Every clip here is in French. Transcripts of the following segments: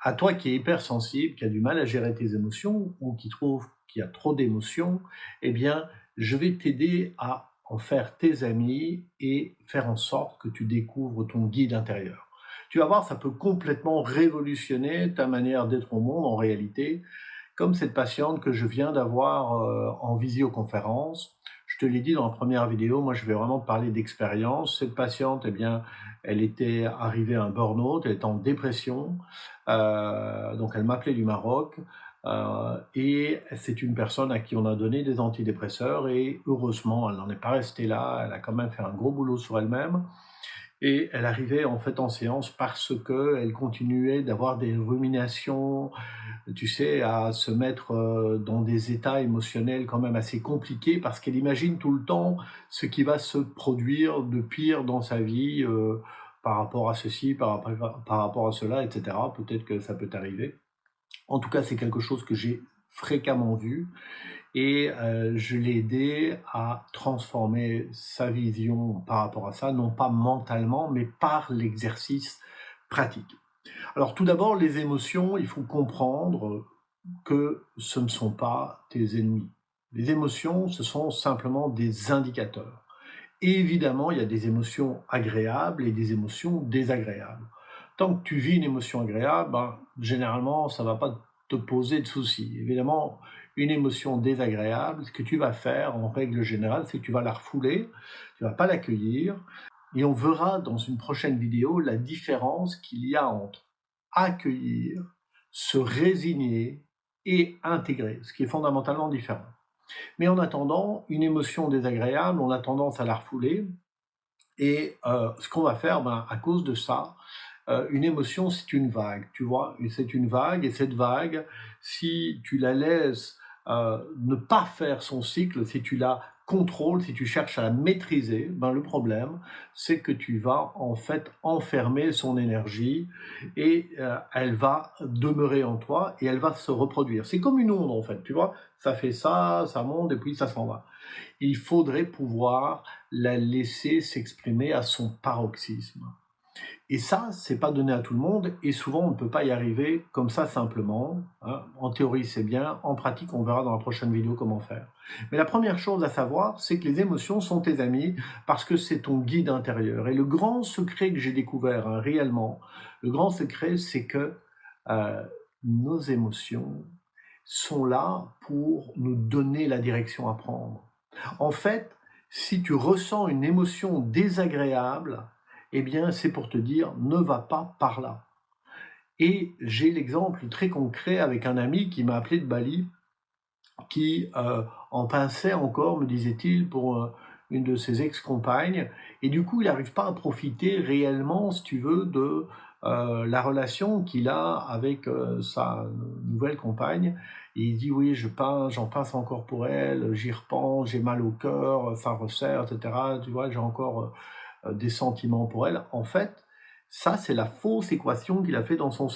À toi qui es hypersensible, qui a du mal à gérer tes émotions ou qui trouve qu'il y a trop d'émotions, eh bien, je vais t'aider à en faire tes amis et faire en sorte que tu découvres ton guide intérieur. Tu vas voir, ça peut complètement révolutionner ta manière d'être au monde en réalité, comme cette patiente que je viens d'avoir en visioconférence. Je te l'ai dit dans la première vidéo, moi je vais vraiment te parler d'expérience. Cette patiente, eh bien, elle était arrivée à un burn-out, elle était en dépression, donc elle m'appelait du Maroc, et c'est une personne à qui on a donné des antidépresseurs et heureusement, elle n'en est pas restée là, elle a quand même fait un gros boulot sur elle-même. Et elle arrivait en fait en séance parce que elle continuait d'avoir des ruminations, tu sais, à se mettre dans des états émotionnels quand même assez compliqués parce qu'elle imagine tout le temps ce qui va se produire de pire dans sa vie par rapport à ceci, par rapport à cela, etc. Peut-être que ça peut t'arriver. En tout cas, c'est quelque chose que j'ai fréquemment vu et je l'ai aidé à transformer sa vision par rapport à ça, non pas mentalement, mais par l'exercice pratique. Alors tout d'abord, les émotions, il faut comprendre que ce ne sont pas tes ennemis. Les émotions, ce sont simplement des indicateurs. Et évidemment, il y a des émotions agréables et des émotions désagréables. Tant que tu vis une émotion agréable, ben, généralement, ça ne va pas te poser de soucis. Évidemment, une émotion désagréable, ce que tu vas faire en règle générale, c'est que tu vas la refouler, tu ne vas pas l'accueillir, et on verra dans une prochaine vidéo la différence qu'il y a entre accueillir, se résigner et intégrer, ce qui est fondamentalement différent. Mais en attendant, une émotion désagréable, on a tendance à la refouler. Et ce qu'on va faire, ben, à cause de ça, une émotion, c'est une vague, tu vois. Et c'est une vague, et cette vague, si tu la laisses ne pas faire son cycle, si tu la contrôles, si tu cherches à la maîtriser, ben, le problème, c'est que tu vas en fait enfermer son énergie et elle va demeurer en toi et elle va se reproduire. C'est comme une onde en fait, tu vois. Ça fait ça monte et puis ça s'en va. Il faudrait pouvoir la laisser s'exprimer à son paroxysme. Et ça, c'est pas donné à tout le monde, et souvent on ne peut pas y arriver comme ça simplement, hein. En théorie, c'est bien, en pratique, on verra dans la prochaine vidéo comment faire. Mais la première chose à savoir, c'est que les émotions sont tes amis parce que c'est ton guide intérieur. Et le grand secret que j'ai découvert, hein, réellement, le grand secret, c'est que euh, nos émotions sont là pour nous donner la direction à prendre. En fait, si tu ressens une émotion désagréable, eh bien, c'est pour te dire ne va pas par là. Et j'ai l'exemple très concret avec un ami qui m'a appelé de Bali, qui en pinçait encore, me disait-il, pour une de ses ex-compagnes. Et du coup, il n'arrive pas à profiter réellement, si tu veux, de la relation qu'il a avec sa nouvelle compagne. Et il dit, oui, j'en pince encore pour elle, j'y repense, j'ai mal au cœur, ça resserre, etc. Tu vois, j'ai encore des sentiments pour elle. En fait, ça, c'est la fausse équation qu'il a fait dans son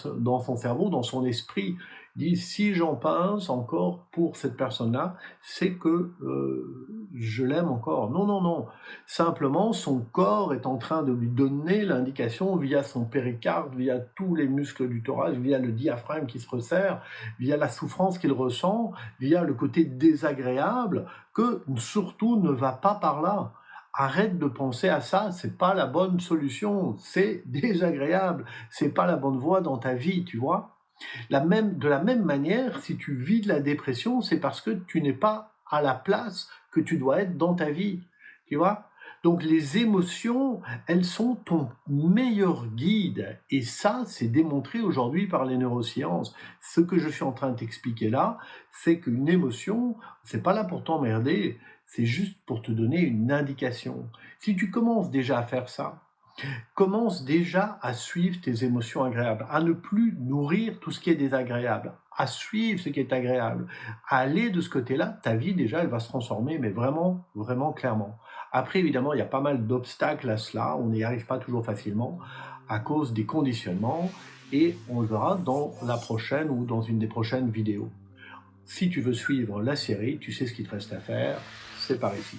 cerveau, dans son esprit. Il dit, si j'en pince encore pour cette personne-là, c'est que je l'aime encore. Non, non, non. Simplement, son corps est en train de lui donner l'indication via son péricarde, via tous les muscles du thorax, via le diaphragme qui se resserre, via la souffrance qu'il ressent, via le côté désagréable, que surtout ne va pas par là. Arrête de penser à ça, c'est pas la bonne solution, c'est désagréable, c'est pas la bonne voie dans ta vie, tu vois. De la même manière, si tu vis de la dépression, c'est parce que tu n'es pas à la place que tu dois être dans ta vie, tu vois. Donc les émotions, elles sont ton meilleur guide. Et ça, c'est démontré aujourd'hui par les neurosciences. Ce que je suis en train de t'expliquer là, c'est qu'une émotion, c'est pas là pour t'emmerder, c'est juste pour te donner une indication. Si tu commences déjà à faire ça, commence déjà à suivre tes émotions agréables, à ne plus nourrir tout ce qui est désagréable, à suivre ce qui est agréable, à aller de ce côté-là, ta vie déjà, elle va se transformer, mais vraiment, vraiment clairement. Après, évidemment, il y a pas mal d'obstacles à cela, on n'y arrive pas toujours facilement à cause des conditionnements, et on le verra dans la prochaine ou dans une des prochaines vidéos. Si tu veux suivre la série, tu sais ce qu'il te reste à faire, c'est par ici.